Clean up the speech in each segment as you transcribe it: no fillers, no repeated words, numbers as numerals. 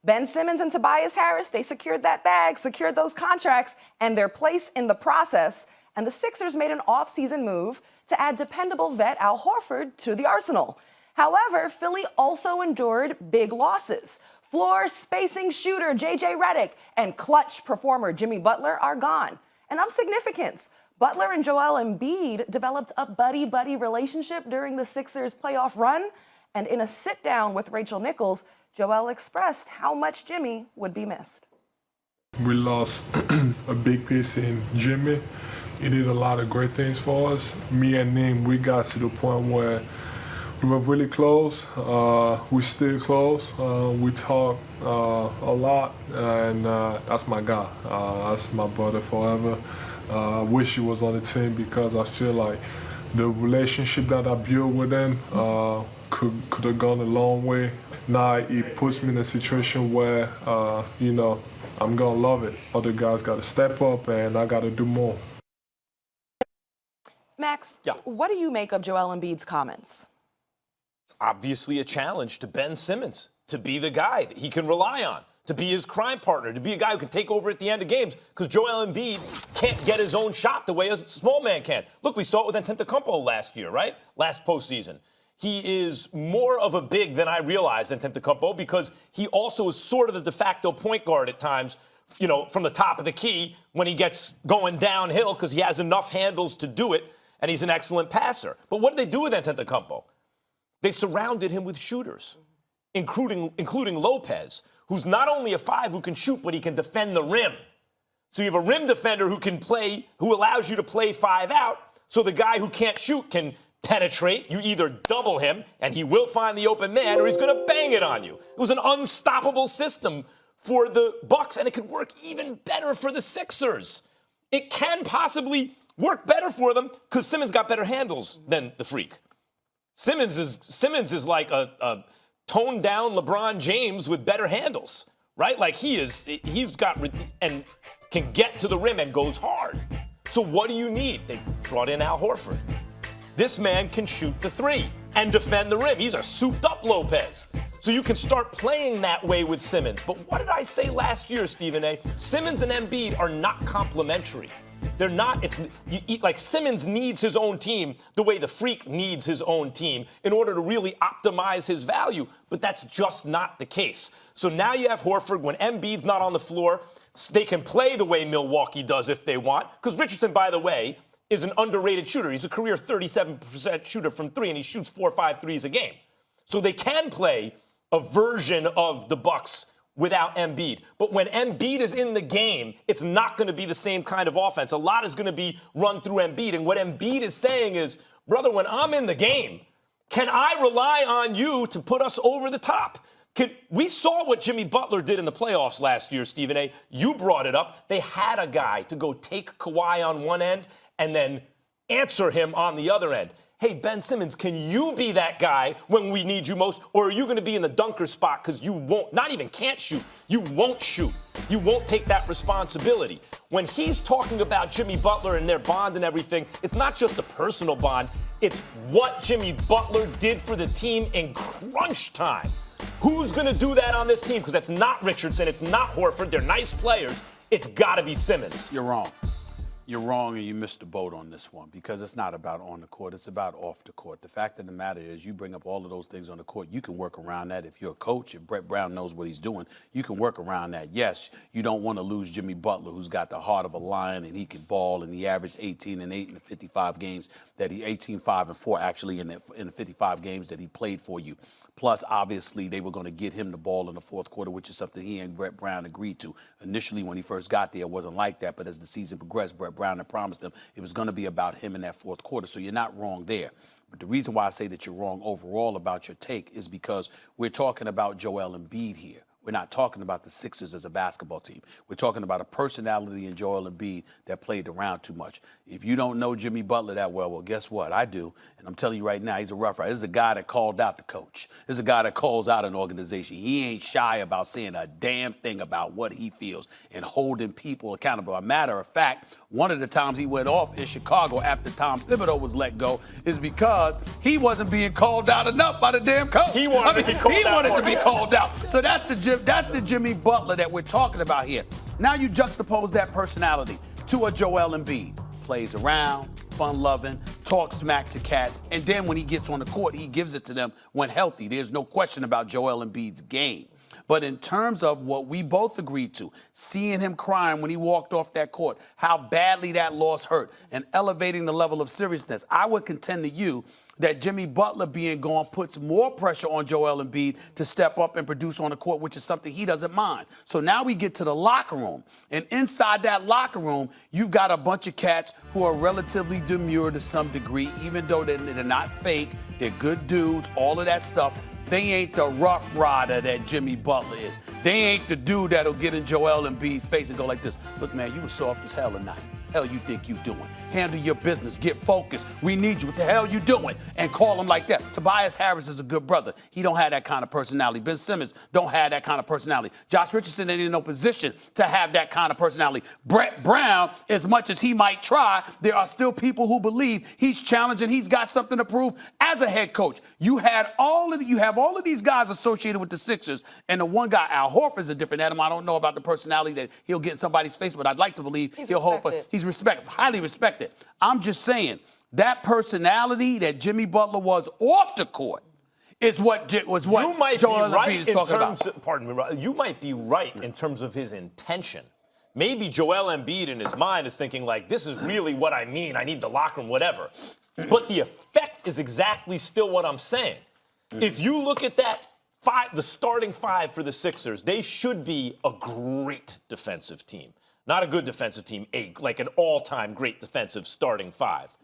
Ben Simmons and Tobias Harris, they secured that bag, secured those contracts, and their place in the process. And the Sixers made an offseason move to add dependable vet Al Horford to the arsenal. However, Philly also endured big losses. Floor spacing shooter J.J. Redick and clutch performer Jimmy Butler are gone. And of significance, Butler and Joel Embiid developed a buddy-buddy relationship during the Sixers' playoff run. And in a sit-down with Rachel Nichols, Joel expressed how much Jimmy would be missed. We lost a big piece in Jimmy. He did a lot of great things for us. Me and him, we got to the point where we were really close. We still close. We talk a lot, and that's my guy. That's my brother forever. I wish he was on the team because I feel like the relationship that I built with him could have gone a long way. Now it puts me in a situation where, I'm gonna love it. Other guys gotta step up and I gotta do more. Max, what do you make of Joel Embiid's comments? It's obviously a challenge to Ben Simmons to be the guy that he can rely on, to be his crime partner, to be a guy who can take over at the end of games, because Joel Embiid can't get his own shot the way a small man can. Look, we saw it with Antetokounmpo last year, right? Last postseason. He is more of a big than I realized, Antetokounmpo, because he also is sort of the de facto point guard at times, from the top of the key when he gets going downhill because he has enough handles to do it, and he's an excellent passer. But what did they do with Antetokounmpo? They surrounded him with shooters, including Lopez, who's not only a 5 who can shoot, but he can defend the rim. So you have a rim defender who allows you to play 5 out, so the guy who can't shoot can penetrate. You either double him, and he will find the open man, or he's going to bang it on you. It was an unstoppable system for the Bucks, and it could work even better for the Sixers. It can possibly work better for them because Simmons got better handles than the Freak. Simmons is like a toned-down LeBron James with better handles, right? Like he's got and can get to the rim and goes hard. So what do you need? They brought in Al Horford. This man can shoot the 3 and defend the rim. He's a souped-up Lopez. So you can start playing that way with Simmons. But what did I say last year, Stephen A? Simmons and Embiid are not complementary. They're not. Simmons needs his own team the way the Freak needs his own team in order to really optimize his value. But that's just not the case. So now you have Horford. When Embiid's not on the floor, they can play the way Milwaukee does if they want. Because Richardson, by the way, is an underrated shooter. He's a career 37% shooter from 3, and he shoots 4 or 5 threes a game. So they can play a version of the Bucks without Embiid. But when Embiid is in the game, it's not going to be the same kind of offense. A lot is going to be run through Embiid. And what Embiid is saying is, brother, when I'm in the game, can I rely on you to put us over the top? We saw what Jimmy Butler did in the playoffs last year, Stephen A. You brought it up. They had a guy to go take Kawhi on one end and then answer him on the other end. Hey, Ben Simmons, can you be that guy when we need you most? Or are you going to be in the dunker spot because you won't, not even can't shoot, you won't shoot. You won't take that responsibility. When he's talking about Jimmy Butler and their bond and everything, it's not just a personal bond. It's what Jimmy Butler did for the team in crunch time. Who's going to do that on this team? Because that's not Richardson. It's not Horford. They're nice players. It's got to be Simmons. You're wrong. You're wrong, and you missed the boat on this one because it's not about on the court. It's about off the court. The fact of the matter is you bring up all of those things on the court. You can work around that if you're a coach, if Brett Brown knows what he's doing. You can work around that. Yes, you don't want to lose Jimmy Butler, who's got the heart of a lion, and he can ball, and he averaged 18 and 8 in the 55 games that he 18, 5 and 4 actually in the 55 games that he played for you. Plus, obviously, they were going to get him the ball in the fourth quarter, which is something he and Brett Brown agreed to. Initially, when he first got there, it wasn't like that. But as the season progressed, Brett Brown had promised them it was going to be about him in that fourth quarter. So you're not wrong there. But the reason why I say that you're wrong overall about your take is because we're talking about Joel Embiid here. We're not talking about the Sixers as a basketball team. We're talking about a personality in Joel Embiid that played around too much. If you don't know Jimmy Butler that well, guess what? I do. And I'm telling you right now, he's a rough rider. This is a guy that called out the coach. This is a guy that calls out an organization. He ain't shy about saying a damn thing about what he feels and holding people accountable. A matter of fact, one of the times he went off in Chicago after Tom Thibodeau was let go is because he wasn't being called out enough by the damn coach. He wanted to be called out. He wanted to be called out. So that's the Jimmy the Jimmy Butler that we're talking about here. Now you juxtapose that personality to a Joel Embiid. Plays around, fun-loving, talks smack to cats, and then when he gets on the court, he gives it to them when healthy. There's no question about Joel Embiid's game. But in terms of what we both agreed to, seeing him crying when he walked off that court, how badly that loss hurt, and elevating the level of seriousness, I would contend to you that Jimmy Butler being gone puts more pressure on Joel Embiid to step up and produce on the court, which is something he doesn't mind. So now we get to the locker room. And inside that locker room, you've got a bunch of cats who are relatively demure to some degree, even though they're not fake. They're good dudes, all of that stuff. They ain't the rough rider that Jimmy Butler is. They ain't the dude that'll get in Joel Embiid's face and go like this. Look, man, you was soft as hell tonight. Hell you think you doing? Handle your business. Get focused. We need you. What the hell you doing? And call him like that. Tobias Harris is a good brother. He don't have that kind of personality. Ben Simmons don't have that kind of personality. Josh Richardson ain't in no position to have that kind of personality. Brett Brown, as much as he might try, there are still people who believe he's challenging. He's got something to prove as a head coach. You have all of these guys associated with the Sixers, and the one guy, Al Horford's a different animal. I don't know about the personality that he'll get in somebody's face, but I'd like to believe he'll hold for. He's respected, highly respected. I'm just saying that personality that Jimmy Butler was off the court is what you might Joel be right Embiid is talking about. Pardon me. You might be right in terms of his intention. Maybe Joel Embiid in his mind is thinking like, this is really what I mean. I need the locker room, whatever. But the effect is exactly still what I'm saying. If you look at that the starting five for the Sixers, they should be a great defensive team. Not a good defensive team, like an all-time great defensive starting five.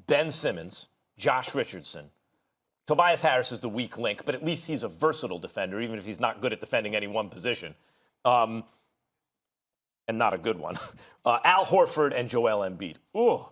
Ben Simmons, Josh Richardson. Tobias Harris is the weak link, but at least he's a versatile defender, even if he's not good at defending any one position. And not a good one. Al Horford and Joel Embiid. Ooh.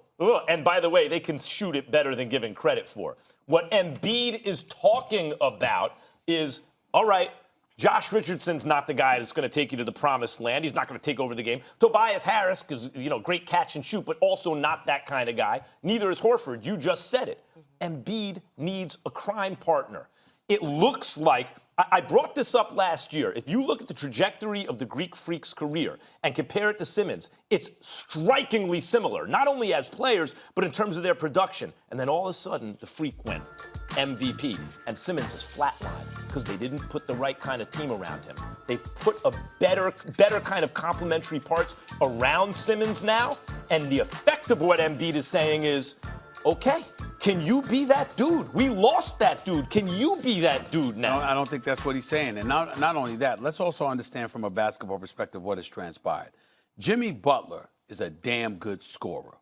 And by the way, they can shoot it better than given credit for. What Embiid is talking about is, all right, Josh Richardson's not the guy that's going to take you to the promised land. He's not going to take over the game. Tobias Harris, because, great catch and shoot, but also not that kind of guy. Neither is Horford. You just said it. Embiid needs a crime partner. It looks like, I brought this up last year. If you look at the trajectory of the Greek Freak's career and compare it to Simmons, it's strikingly similar, not only as players, but in terms of their production. And then all of a sudden, the Freak went MVP, and Simmons is flatlined because they didn't put the right kind of team around him. They've put a better kind of complementary parts around Simmons now, and the effect of what Embiid is saying is, okay, can you be that dude? We lost that dude. Can you be that dude now? No, I don't think that's what he's saying. And not only that, let's also understand from a basketball perspective what has transpired. Jimmy Butler is a damn good scorer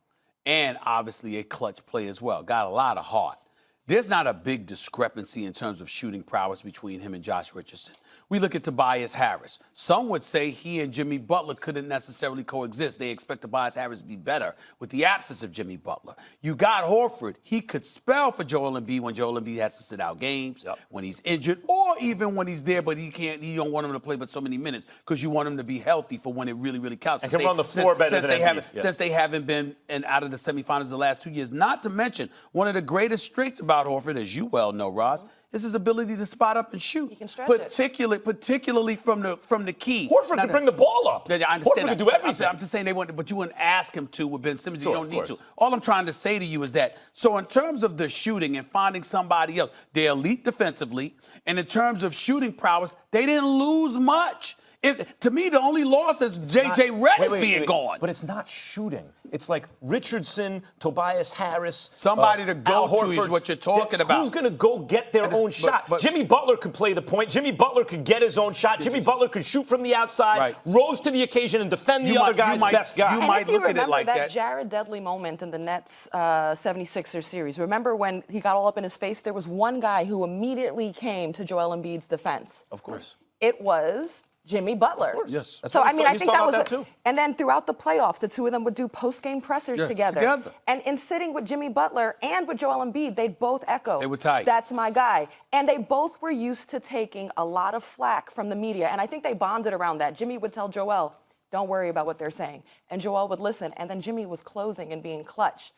and obviously a clutch player as well. Got a lot of heart. There's not a big discrepancy in terms of shooting prowess between him and Josh Richardson. We look at Tobias Harris. Some would say he and Jimmy Butler couldn't necessarily coexist. They expect Tobias Harris to be better with the absence of Jimmy Butler. You got Horford. He could spell for Joel Embiid when Joel Embiid has to sit out games, when he's injured, or even when he's there, but you don't want him to play but so many minutes because you want him to be healthy for when it really, really counts. And can run the floor better than Embiid. Since they haven't been out of the semifinals the last 2 years. Not to mention, one of the greatest strengths about Horford, as you well know, Roz, is his ability to spot up and shoot. He can stretch particularly from the key. Horford can bring the ball up. I understand Horford can do everything. I'm just saying but you wouldn't ask him to with Ben Simmons. Sure, you don't need to. All I'm trying to say to you is that, so in terms of the shooting and finding somebody else, they're elite defensively, and in terms of shooting prowess, they didn't lose much. To me, the only loss is J.J. Redick being gone. But it's not shooting. It's like Richardson, Tobias Harris. Somebody to go Al to Horford. is what you're talking about. Who's going to go get their own shot? Jimmy Butler could play the point. Jimmy Butler could get his own shot. Jimmy Butler could shoot from the outside, rose to the occasion, and defend the other guy's best guy. You might look at it like that. Jared Dudley moment in the Nets 76ers series. Remember when he got all up in his face? There was one guy who immediately came to Joel Embiid's defense. Of course. It was Jimmy Butler. Yes. So, I mean, I think that was and then throughout the playoffs, the two of them would do post-game pressers together. And in sitting with Jimmy Butler and with Joel Embiid, they'd both echo. They were tight. That's my guy. And they both were used to taking a lot of flack from the media. And I think they bonded around that. Jimmy would tell Joel, don't worry about what they're saying. And Joel would listen. And then Jimmy was closing and being clutch.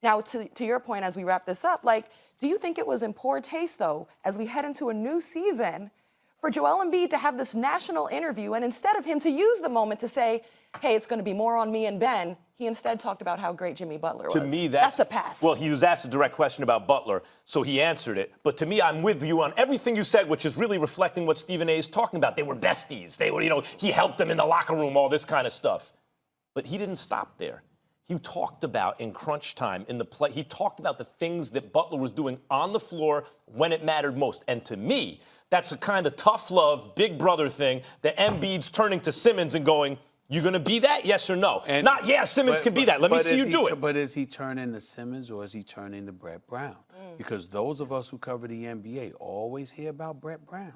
Now, to your point, as we wrap this up, do you think it was in poor taste, though, as we head into a new season, for Joel Embiid to have this national interview, and instead of him to use the moment to say, hey, it's going to be more on me and Ben, he instead talked about how great Jimmy Butler was. To me, that's the past. Well, he was asked a direct question about Butler, so he answered it. But to me, I'm with you on everything you said, which is really reflecting what Stephen A. is talking about. They were besties. They were, he helped them in the locker room, all this kind of stuff. But he didn't stop there. He talked about in crunch time, in the play, he talked about the things that Butler was doing on the floor when it mattered most. And to me, that's a kind of tough love, big brother thing that Embiid's turning to Simmons and going, you going to be that, yes or no? And, not, yeah, Simmons can be that. Let me see you do it. But is he turning to Simmons or is he turning to Brett Brown? Because those of us who cover the NBA always hear about Brett Brown.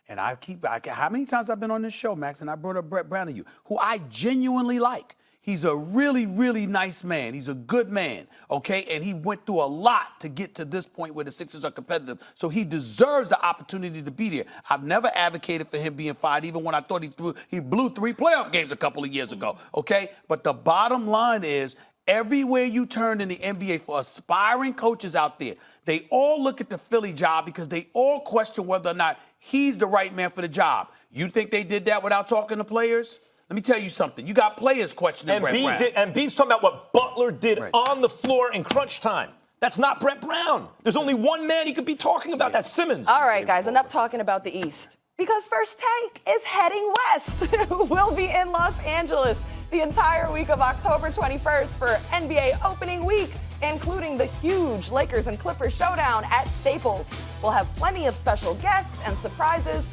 And how many times I've been on this show, Max, and I brought up Brett Brown to you, who I genuinely like. He's a really, really nice man. He's a good man, okay? And he went through a lot to get to this point where the Sixers are competitive. So he deserves the opportunity to be there. I've never advocated for him being fired, even when I thought he blew 3 playoff games a couple of years ago, okay? But the bottom line is, everywhere you turn in the NBA for aspiring coaches out there, they all look at the Philly job because they all question whether or not he's the right man for the job. You think they did that without talking to players? Let me tell you something. You got players questioning Brett Brown. Embiid's talking about what Butler did on the floor in crunch time. That's not Brett Brown. There's only one man he could be talking about. That's Simmons. All right, guys, enough talking about the East. Because First Take is heading west. We'll be in Los Angeles the entire week of October 21st for NBA opening week, including the huge Lakers and Clippers showdown at Staples. We'll have plenty of special guests and surprises.